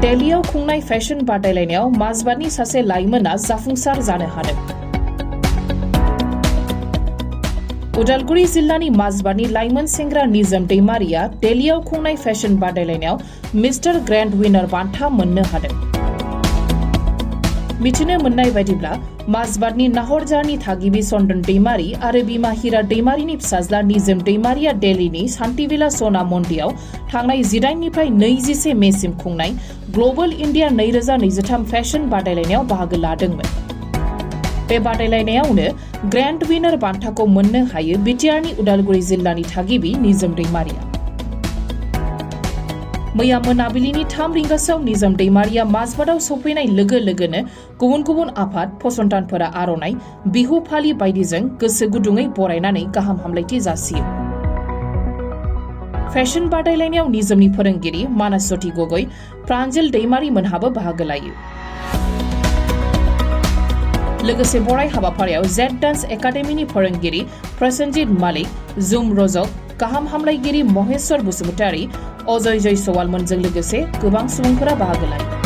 दिल्लीयाव खुंनाय फेशन बादायलायनायाव माजबादनि सासे लाइमोना जाफुंसार जानो हादों। उदालगुरि जिल्लानि माजबादनि लाइमोन सेंग्रा निजोम दैमारिया दिल्लीयाव खुंनाय फेशन बादायलायनायाव मिस्टार ग्रेन्ड विनार बान्था मोननो हादों। मिथिनो मोननाय बायदिब्ला माजबादनि नाहरजारनि थागिबि चन्दन दैमारि आरो बिमा हिरा दैमारिनि फिसाज्ला निजोम दैमारिया दिल्लीनि शान्तिविला सना मन्दिराव थांनाय 18 निफ्राय 21 मेसिम खुंनाय ग्लबेल इन्डिया 2023 फेशन बादायलायनायाव बाहागो लादोंमोन। बे बादायलायनायावनो ग्रेन्ड विनार बान्थाखौ मोननो हायो बिटिआरनि उदालगुरि जिल्लानि थागिबि निजोम दैमारिया। मैया मोनाबिलिनि 3 रिंगासोआव निजोम दैमारिया माजबादाव सफैनाय लोगो लोगोनो गुबुन गुबुन आफाद फसंथानफोरा आर'नाइ बिहु फालि बायदिजों गोसो गुदुङै बरायनानै गाहाम हामलायथि जासियो। फेशन बादायलायनायाव निजोमनि फोरोंगिरि मानसवती गगৈ, प्रान्जल दैमारि मोनहाबो बाहागो लायो। लोगोसे बराय हाबाफारियाव जेड डान्स एकाडेमिनि फोरोंगिरि प्रसेनजित मालिक, जुम रजक, गाहाम हामलायगिरि महेश्वर बसुमतारी, अजय जयसवालमोनजों लोगोसे गोबां सुबुंफोरा बाहागो लायो।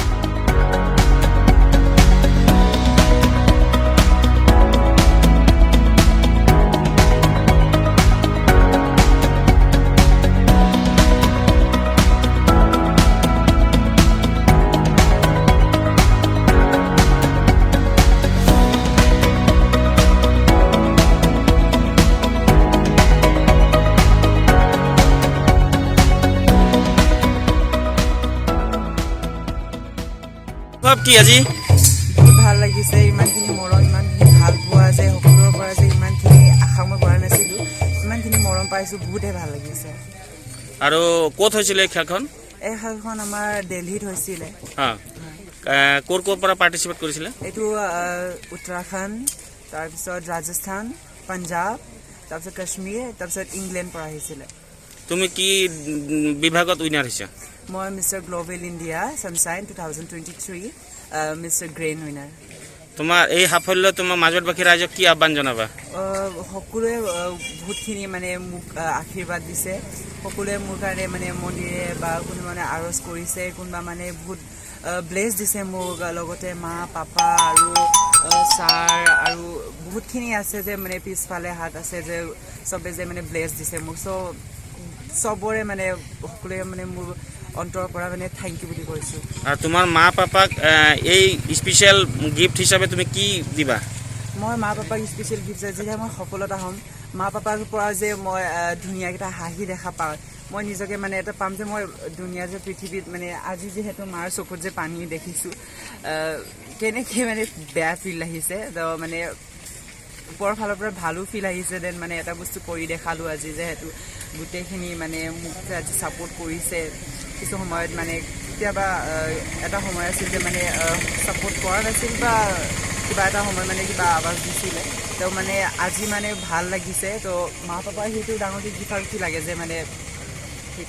কি আজি ভাল লাগিছে ইমানখিনি মৰম ইমানখিনি ভাল পোৱা যে সকলোৰে পৰা যে ইমানখিনি আশা মই কৰা নাছিলোঁ ইমানখিনি মৰম পাইছোঁ বহুতেই ভাল লাগিছে। আৰু ক'ত হৈছিলে খেলখন? এই খেলখন আমাৰ দিল্লীত হৈছিলে। ক'ৰ পৰা পাৰ্টিচিপেট কৰিছিলে? এইটো উত্তৰাখণ্ড, তাৰপিছত ৰাজস্থান, পাঞ্জাৱ, তাৰপিছত কাশ্মীৰ, তাৰপিছত ইংলেণ্ড পৰা আহিছিলে। তুমি কি বিভাগত উইনাৰ হৈছা? মই mister global India sunshine 2023 mister grand winner. তোমাৰ এই সাফল্য তোমাৰ মাজবাদবাসী ৰাইজক কি আহ্বান জনাবা? সকলোৱে বহুতখিনি মানে মোক আশীৰ্বাদ দিছে। সকলোৱে মোৰ কাৰণে মানে মন্দিৰে বা কোনো মানে আৰজ কৰিছে, কোনোবা মানে বহুত ব্লেছ দিছে মোক, লগতে মা পাপা আৰু ছাৰ আৰু বহুতখিনি আছে যে মানে পিছফালে হাত আছে যে চবে যে মানে ব্লেছ দিছে মোক। চবৰে মানে সকলোৱে মানে মোৰ অন্তৰৰ পৰা মানে থেংক ইউ বুলি কৈছোঁ। আৰু তোমাৰ মা পাপাক এই স্পেচিয়েল গিফ্ট হিচাপে তুমি কি দিবা? মই মা পাপাক স্পেচিয়েল গিফ্ট যেতিয়া মই সফলতা হ'ম, মা পাপাৰ পৰা যে মই ধুনীয়াকেইটা হাঁহি দেখা পাওঁ, মই নিজকে মানে এটা পাম যে মই ধুনীয়া যে পৃথিৱীত মানে আজি যিহেতু মাৰ চকুত যে পানী দেখিছোঁ, কেনেকৈ মানে বেয়া ফিল আহিছে, মানে ওপৰৰ ফালৰ পৰা ভালো ফিল আহিছে। দেন মানে এটা বস্তু কৰি দেখালোঁ আজি, যিহেতু গোটেইখিনি মানে মোক যে আজি ছাপোৰ্ট কৰিছে। কিছু সময়ত মানে কেতিয়াবা এটা সময় আছিল যে মানে ছাপোৰ্ট কৰা নাছিল বা কিবা এটা সময় মানে কিবা আৱাজ দিছিলে, তো মানে আজি মানে ভাল লাগিছে। তো মা পাপাই সেইটো ডাঙৰকৈ গিফ্ট আৰু কি লাগে যে মানে